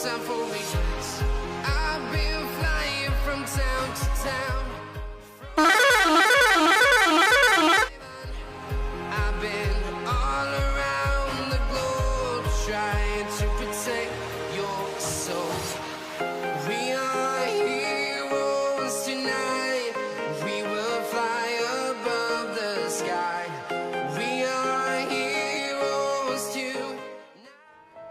time for regrets. I've been flying from town to town. I've been all around the globe trying to protect your soul. We are heroes tonight. We will fly above the sky. We are heroes tonight.